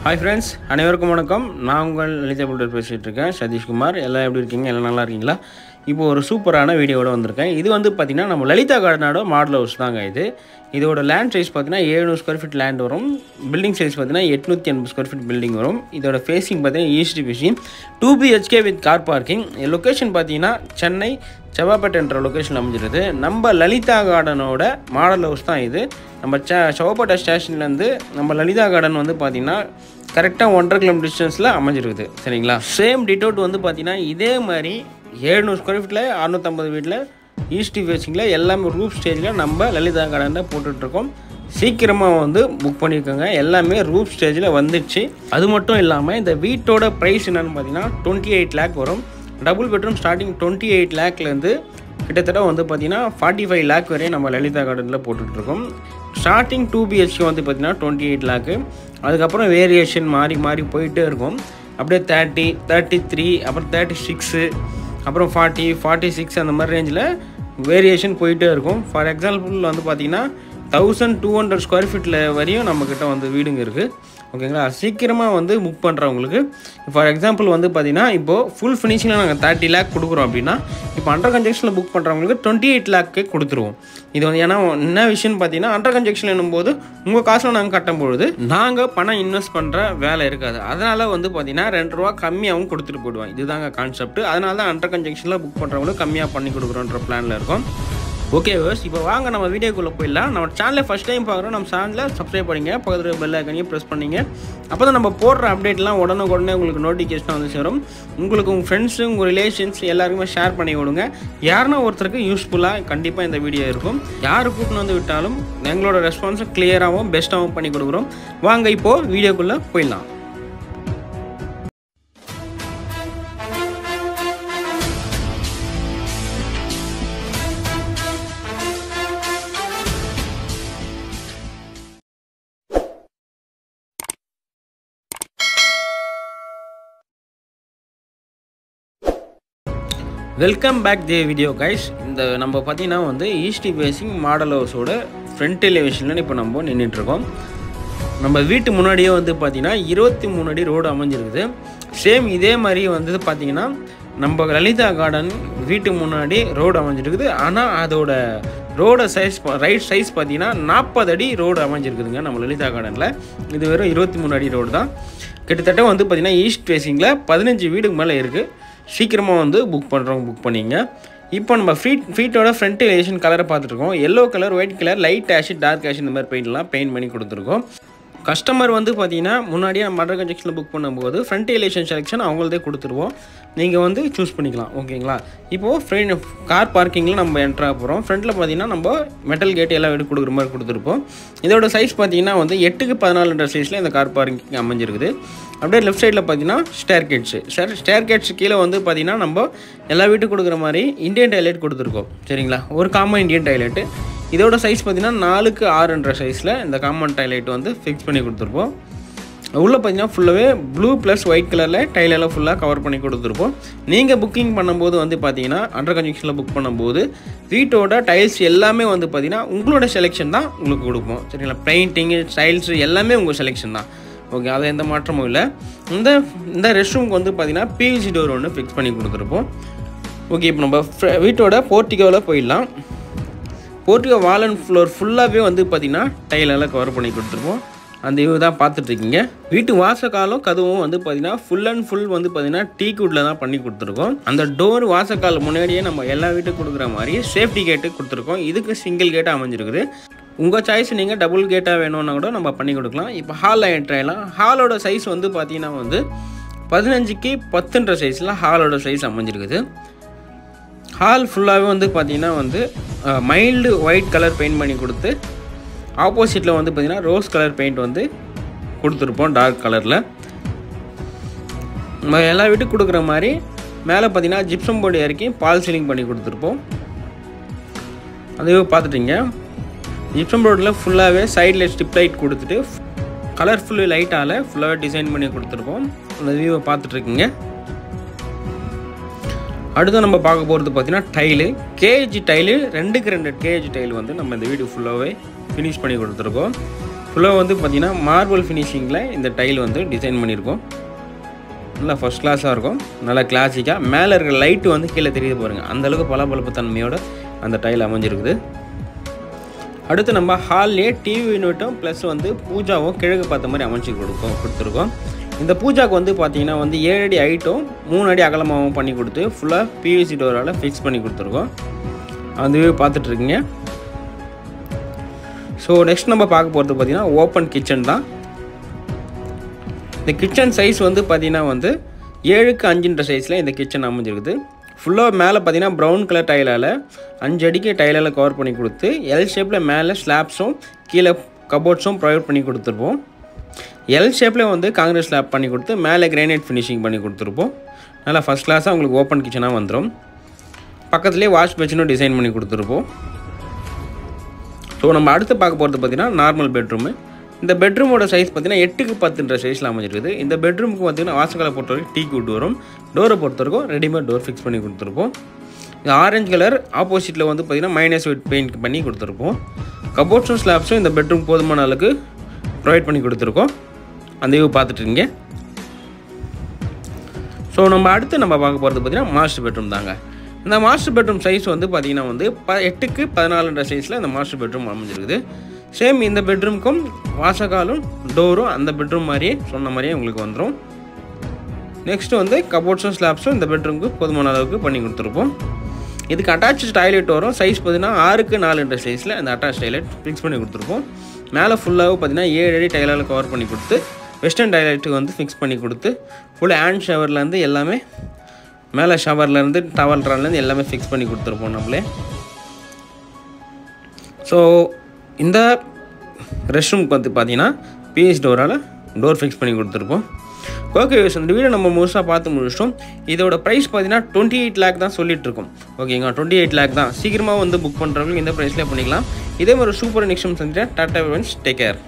Hi friends, அனைவருக்கும் வணக்கம். நான் உங்கள் லலிதா புல்டர் பேசிட்டு இருக்கேன். சதீஷ் குமார். எல்லாம் எப்படி இருக்கீங்க? எல்லாம் நல்லா இருக்கீங்களா? இப்போ ஒரு சூப்பரான வீடியோவோட வந்திருக்கேன். இது வந்து பாத்தீங்கன்னா நம்ம லலிதா கார்டனோட மாடல் ஹவுஸ் தாங்க இது. இதோட லேண்ட் சைஸ் பாத்தீங்கன்னா 700 ஸ்கொயர் ஃபீட் லேண்ட் வரும். பில்டிங் சைஸ் பாத்தீங்கன்னா 880 ஸ்கொயர் ஃபீட் பில்டிங் வரும். இதோட ஃபேசிங் பாத்தீங்கன்னா east facing 2 BHK with car parking. Location பாத்தீங்கன்னா சென்னை செவ்வாப்பேட்டை என்ற லொகேஷன் அமைஞ்சிருது. நம்ம லலிதா கார்டனோட மாடல் ஹவுஸ் தான் இது. நம்ம செவ்வாப்பேட்டை ஸ்டேஷன்லேருந்து நம்ம லலிதா கார்டன் வந்து பார்த்தீங்கன்னா கரெக்டாக 1.5 கிலோமீட்டர் டிஸ்டன்ஸில் அமைஞ்சிருக்குது. சரிங்களா? சேம் டிட்டோட் வந்து பார்த்தீங்கன்னா இதே மாதிரி 700 ஸ்கொயர் ஃபீட்டில் 650 வீட்டில் ஈஸ்ட் ஃபேஸிங்கில் எல்லாமே ரூப் ஸ்டேஜில் நம்ம லலிதா கார்டனில் போட்டுட்ருக்கோம். சீக்கிரமாக வந்து புக் பண்ணியிருக்கோங்க. எல்லாமே ரூப் ஸ்டேஜில் வந்துடுச்சு. அது மட்டும் இல்லாமல் இந்த வீட்டோட ப்ரைஸ் என்னென்னு பார்த்தீங்கன்னா 28 லேக் வரும். டபுள் பெட்ரூம் ஸ்டார்டிங் 28 லேக்லேருந்து கிட்டத்தட்ட வந்து பார்த்தீங்கன்னா 45 லேக் வரையும் நம்ம லலிதா கார்டனில் போட்டுட்ருக்கோம். ஸ்டார்டிங் 2 BHK வந்து பார்த்தீங்கன்னா 28 லேக்கு. அதுக்கப்புறம் வேரியேஷன் மாறி மாறி போயிட்டே இருக்கும். அப்படியே 30, 33, அப்புறம் 36, அப்புறம் 40, 46 அந்த மாதிரி ரேஞ்சில் வேரியேஷன் போயிட்டே இருக்கும். ஃபார் எக்ஸாம்பிள் வந்து பார்த்தீங்கன்னா 1200 ஸ்கொயர் ஃபீட்டில் வரையும் நம்மக்கிட்ட வந்து வீடுங்க இருக்குது. ஓகேங்களா? சீக்கிரமாக வந்து புக் பண்ணுறவங்களுக்கு ஃபார் எக்ஸாம்பிள் வந்து பார்த்தீங்கன்னா இப்போது ஃபுல் ஃபினிஷிங்கில் நாங்கள் 30 லேக் கொடுக்குறோம் அப்படின்னா இப்போ அண்டர் கன்ஜெக்ஷனில் புக் பண்ணுறவங்களுக்கு 28 லேக்கே கொடுத்துருவோம். இது வந்து ஏன்னா என்ன விஷயம்னு பார்த்தீங்கன்னா அண்டர் கன்ஜெக்ஷன் என்னும்போது உங்கள் காசில் நாங்கள் கட்டும்பொழுது நாங்கள் பணம் இன்வெஸ்ட் பண்ணுற வேலை இருக்காது. அதனால் வந்து பார்த்தீங்கன்னா 2 ரூபா கம்மியாகவும் கொடுத்துட்டு போயிடுவோம். இதுதாங்க கான்செப்ட். அதனால தான் அண்டர் கன்ஜெக்ஷனில் புக் பண்ணுறவங்களுக்கு கம்மியாக பண்ணி கொடுக்குறோன்ற பிளானில் இருக்கும். ஓகே வர்ஸ், இப்போ வாங்க நம்ம வீடியோக்குள்ளே போயிடலாம். நம்ம சேனலை ஃபஸ்ட் டைம் பார்க்குறோம், நம்ம சேனலை சப்ஸ்கிரைப் பண்ணிங்க, பக்கத்தில் பெல் ஐக்கனையும் ப்ரெஸ் பண்ணிங்க. அப்போ தான் நம்ம போடுற அப்டேட்லாம் உடனே உங்களுக்கு நோட்டிஃபிகேஷன் வந்து சேரும். உங்களுக்கு உங்கள் ஃப்ரெண்ட்ஸு உங்கள் ரிலேஷன்ஸ் எல்லாருக்குமே ஷேர் பண்ணி விடுங்க. யாருன்னா ஒருத்தருக்கு யூஸ்ஃபுல்லாக கண்டிப்பாக இந்த வீடியோ இருக்கும். யார் கூட்டின்னு வந்து விட்டாலும் எங்களோட ரெஸ்பான்ஸை கிளியராகவும் பெஸ்ட்டாகவும் பண்ணி கொடுக்குறோம். வாங்க இப்போது வீடியோக்குள்ளே போயிடலாம். Welcome back the video guys. இந்த நம்ம பார்த்தீங்கன்னா வந்து ஈஸ்ட் ஃபேஸிங் மாடல் ஹவுஸோட ஃப்ரண்ட் எலிவேஷனில் இப்போ நம்ம நின்றுட்டுருக்கோம். நம்ம வீட்டு முன்னாடியே வந்து பார்த்தீங்கன்னா 23 அடி ரோடு அமைஞ்சிருக்குது. சேம் இதே மாதிரி வந்து பார்த்தீங்கன்னா நம்ம லலிதா கார்டன் வீட்டு முன்னாடி ரோடு அமைஞ்சிருக்குது. ஆனால் அதோட ரோட சைஸ் ரைட் சைஸ் பார்த்தீங்கன்னா 40 அடி ரோடு அமைஞ்சிருக்குதுங்க நம்ம லலிதா கார்டனில். இது வெறும் 23 அடி ரோடு தான். கிட்டத்தட்ட வந்து பார்த்தீங்கன்னா ஈஸ்ட் ஃபேஸிங்கில் 15 வீடுக்கு மேலே இருக்குது. சீக்கிரமாக வந்து புக் பண்ணுறவங்க புக் பண்ணிங்க. இப்போ நம்ம ஃபீட்டோட ஃப்ரண்ட் எலிவேஷன் கலரை பார்த்துருக்கோம். Yellow colour, white colour, light ash, dark ash இந்த மாதிரி பெயிண்ட் பண்ணி கொடுத்துருக்கோம். கஸ்டமர் வந்து பார்த்தீங்கன்னா முன்னாடியே நம்ம அண்டர் கன்ஜெக்ஷனில் புக் பண்ணும்போது ஃப்ரண்ட் எலிவேஷன் செலெக்ஷன் அவங்களதே கொடுத்துருவோம். நீங்கள் வந்து சூஸ் பண்ணிக்கலாம். ஓகேங்களா? இப்போது கார் பார்க்கிங்கில் நம்ம என்ட்ரா போகிறோம். ஃப்ரண்ட்டில் பார்த்தீங்கன்னா நம்ம மெட்டல் கேட் எல்லாம் எடுத்து கொடுக்குற மாதிரி கொடுத்துருப்போம். இதோட சைஸ் பார்த்தீங்கன்னா வந்து 8க்கு 14 சைஸில் இந்த கார் பார்க்கிங் அமைஞ்சிருக்குது. அப்படியே லெஃப்ட் சைடில் பார்த்தீங்கன்னா ஸ்டேர் கேட்ஸ் கீழே வந்து பார்த்தீங்கன்னா நம்ம எல்லா வீட்டுக்கு கொடுக்குற மாதிரி இந்தியன் டாய்லெட் கொடுத்துருக்கோம். சரிங்களா? ஒரு காமன் இந்தியன் டாய்லெட்டு. இதோட சைஸ் பார்த்தீங்கன்னா 4க்கு 6 சைஸில் இந்த காமன் டாய்லெட் வந்து ஃபிக்ஸ் பண்ணி கொடுத்துருப்போம். உள்ளே பார்த்தீங்கன்னா ஃபுல்லாகவே ப்ளூ ப்ளஸ் ஒயிட் கலரில் டைலெல்லாம் ஃபுல்லாக கவர் பண்ணி கொடுத்துருப்போம். நீங்கள் புக்கிங் பண்ணும்போது வந்து பார்த்தீங்கன்னா அண்டர் கன்ஜெக்ஷனில் புக் பண்ணும்போது வீட்டோட டைல்ஸ் எல்லாமே வந்து பார்த்தீங்கன்னா உங்களோட செலெக்ஷன் தான் உங்களுக்கு கொடுப்போம். சரிங்களா? பெயிண்டிங்கு, டைல்ஸ் எல்லாமே உங்கள் செலெக்ஷன் தான். ஓகே, அது எந்த மாற்றமும் இல்லை. இந்த ரெஸ்ட் ரூமுக்கு வந்து பார்த்தீங்கன்னா PVC டோர் ஒன்று ஃபிக்ஸ் பண்ணி கொடுத்துருப்போம். ஓகே, இப்போ நம்ம வீட்டோட போர்ட்டிகோவில் போயிடலாம். போர்ட்டிகோ வால் அண்ட் ஃப்ளோர் ஃபுல்லாகவே வந்து பார்த்தீங்கன்னா டைலெல்லாம் கவர் பண்ணி கொடுத்துருப்போம். அந்த வியூ தான் பார்த்துட்ருக்கீங்க. வீட்டு வாசக்காலும் கதவும் வந்து பார்த்தீங்கன்னா ஃபுல் அண்ட் ஃபுல் வந்து பார்த்தீங்கன்னா டீக்குட்டில் தான் பண்ணி கொடுத்துருக்கோம். அந்த டோர் வாசக்கால் முன்னாடியே நம்ம எல்லா வீட்டுக்கு கொடுக்குற மாதிரி சேஃப்டி கேட்டு கொடுத்துருக்கோம். இதுக்கு சிங்கிள் கேட்டாக அமைஞ்சிருக்குது. உங்கள் சாய்ஸ் நீங்கள் டபுள் கேட்டாக வேணும்னா கூட நம்ம பண்ணி கொடுக்கலாம். இப்போ ஹாலில் என்ட்ரி ஆகலாம். ஹாலோட சைஸ் வந்து பார்த்தீங்கன்னா வந்து 15க்கு 10 சைஸில் ஹாலோட சைஸ் அமைஞ்சிருக்குது. ஹால் ஃபுல்லாகவே வந்து பார்த்தீங்கன்னா வந்து மைல்டு ஒயிட் கலர் பெயிண்ட் பண்ணி கொடுத்து ஆப்போசிட்டில் வந்து பார்த்தீங்கன்னா ரோஸ் கலர் பெயிண்ட் வந்து கொடுத்துருப்போம் டார்க் கலரில். நம்ம எல்லா வீட்டுக்கு கொடுக்குற மாதிரி மேலே பார்த்தீங்கன்னா ஜிப்சம் போர்டு இறக்கி பால் சீலிங் பண்ணி கொடுத்துருப்போம். அதுவே பார்த்துட்டிங்க. ஜிப்சம் போர்டில் ஃபுல்லாகவே சைடில் ஸ்ட்ரிப் லைட் கொடுத்துட்டு கலர்ஃபுல்லு லைட்டால் ஃபுல்லாகவே டிசைன் பண்ணி கொடுத்துருப்போம். அந்த வியூவை பார்த்துட்ருக்கீங்க. அடுத்து நம்ம பார்க்க போகிறது பார்த்தீங்கன்னா டைலு, கேஜி டைலு, 2க்கு 2 கேஜி டைல் வந்து நம்ம இந்த வீடு ஃபுல்லாகவே ஃபினிஷ் பண்ணி கொடுத்துருக்கோம். ஃபுல்லாக வந்து பார்த்திங்கன்னா மார்பிள் ஃபினிஷிங்கில் இந்த டைல் வந்து டிசைன் பண்ணியிருக்கோம். நல்லா ஃபஸ்ட் கிளாஸாக இருக்கும், நல்லா கிளாசிக்காக. மேலே இருக்கிற லைட்டு வந்து கீழே தெரியுது பாருங்கள், அந்தளவுக்கு பளபளப்பு தன்மையோட அந்த டைல் அமைஞ்சிருக்குது. அடுத்து நம்ம ஹால்லே டிவி யூனிட்டும் ப்ளஸ் வந்து பூஜாவும் கிழக்கு பார்த்த மாதிரி அமைச்சு கொடுத்துருக்கோம். இந்த பூஜாவுக்கு வந்து பார்த்திங்கன்னா வந்து 7 அடி ஹைட்டும் 3 அடி அகலமாகவும் பண்ணி கொடுத்து ஃபுல்லாக பிவிசி டோரால் ஃபிக்ஸ் பண்ணி கொடுத்துருக்கோம். அதுவே பார்த்துட்ருக்கீங்க. ஸோ நெக்ஸ்ட் நம்ம பார்க்க போகிறது பார்த்திங்கன்னா ஓப்பன் கிச்சன் தான். இந்த கிச்சன் சைஸ் வந்து பார்த்திங்கன்னா வந்து 7க்கு 5 சைஸில் இந்த கிச்சன் அமைஞ்சிருக்குது. ஃபுல்லாக மேலே பார்த்திங்கன்னா ப்ரௌன் கலர் டைலால் 5 அடிக்கு டைலால் கவர் பண்ணி கொடுத்து எல் ஷேப்பில் மேலே ஸ்லாப்ஸும் கீழே கபோர்ட்ஸும் ப்ரொவைட் பண்ணி கொடுத்துருப்போம். எல் ஷேப்பில் வந்து காங்கிரீட் ஸ்லாப் பண்ணி கொடுத்து மேலே கிரானைட் ஃபினிஷிங் பண்ணி கொடுத்துருப்போம். நல்லா ஃபஸ்ட் கிளாஸாக உங்களுக்கு ஓப்பன் கிச்சனாக வந்துடும். பக்கத்துலேயே வாஷ் பேஷனும் டிசைன் பண்ணி கொடுத்துருப்போம். ஸோ நம்ம அடுத்து பார்க்க போகிறது பார்த்திங்கன்னா நார்மல் பெட்ரூமு. இந்த பெட்ரூமோட சைஸ் பார்த்திங்கன்னா 8க்கு 10 சைஸில் அமைஞ்சிருக்குது. இந்த பெட்ரூமுக்கு பார்த்திங்கன்னா வாசக்காலை பொறுத்த வரைக்கும் டீ குட் வரும். டோரை பொறுத்த வரைக்கும் ரெடிமேட் டோர் ஃபிக்ஸ் பண்ணி கொடுத்துருப்போம். இந்த ஆரஞ்சு கலர் ஆப்போசிட்டில் வந்து பார்த்திங்கன்னா மைனஸ் ஒயிட் பெயிண்ட் பண்ணி கொடுத்துருப்போம். கபோர்ட்ஸும் ஸ்லாப்ஸும் இந்த பெட்ரூம் போதுமான அளவுக்கு ப்ரொவைட் பண்ணி கொடுத்துருக்கோம். அந்த வியூ பார்த்துட்டுருங்க. ஸோ நம்ம அடுத்து நம்ம பார்க்க போகிறது பார்த்திங்கன்னா மாஸ்டர் பெட்ரூம் தாங்க. இந்த மாஸ்டர் பெட்ரூம் சைஸ் வந்து பார்த்திங்கன்னா வந்து 8க்கு 14 சைஸில் இந்த மாஸ்டர் பெட்ரூம் அமைஞ்சிருக்குது. சேம் இந்த பெட்ரூமுக்கும் வாசக்காலும் டோரும் அந்த பெட்ரூம் மாதிரியே சொன்ன மாதிரியே உங்களுக்கு வந்துடும். நெக்ஸ்ட்டு வந்து கபோர்ட்ஸும் ஸ்லாப்ஸும் இந்த பெட்ரூமுக்கு போதுமான அளவுக்கு பண்ணி கொடுத்துருப்போம். இதுக்கு அட்டாச்சு டாய்லெட் வரும். சைஸ் பார்த்திங்கன்னா 6க்கு 4 சைஸில் அந்த அட்டாச் டாய்லெட் ஃபிக்ஸ் பண்ணி கொடுத்துருப்போம். மேலே ஃபுல்லாகவும் பார்த்திங்கன்னா 7 அடி டைலால் கவர் பண்ணி கொடுத்து வெஸ்டர்ன் டாய்லெட்டுக்கு வந்து ஃபிக்ஸ் பண்ணி கொடுத்து ஃபுல் ஹேண்ட் ஷவர்லேருந்து எல்லாமே மேலே ஷவர்லேருந்து டவல் ட்ரான்லேருந்து எல்லாமே ஃபிக்ஸ் பண்ணி கொடுத்துருப்போம் நம்மளே. ஸோ இந்த ரெஸ்ட் ரூமுக்கு வந்து பார்த்தீங்கன்னா பிஎஸ் டோரால் டோர் ஃபிக்ஸ் பண்ணி கொடுத்துருப்போம். ஓகே, இந்த வீடியோ நம்ம முழுசாக பார்த்து முடிச்சிட்டோம். இதோட ப்ரைஸ் பார்த்தீங்கன்னா 28 lakh தான் சொல்லிட்டுருக்கோம். ஓகேங்க, 28 lakh தான். சீக்கிரமாக வந்து புக் பண்ணுறவங்களுக்கு இந்த ப்ரைஸ்லேயே பண்ணிக்கலாம். இதே மாதிரி சூப்பர் நெக்ஸ்ட் சந்திச்சா டாடா வென்ஸ், டேக் கேர்.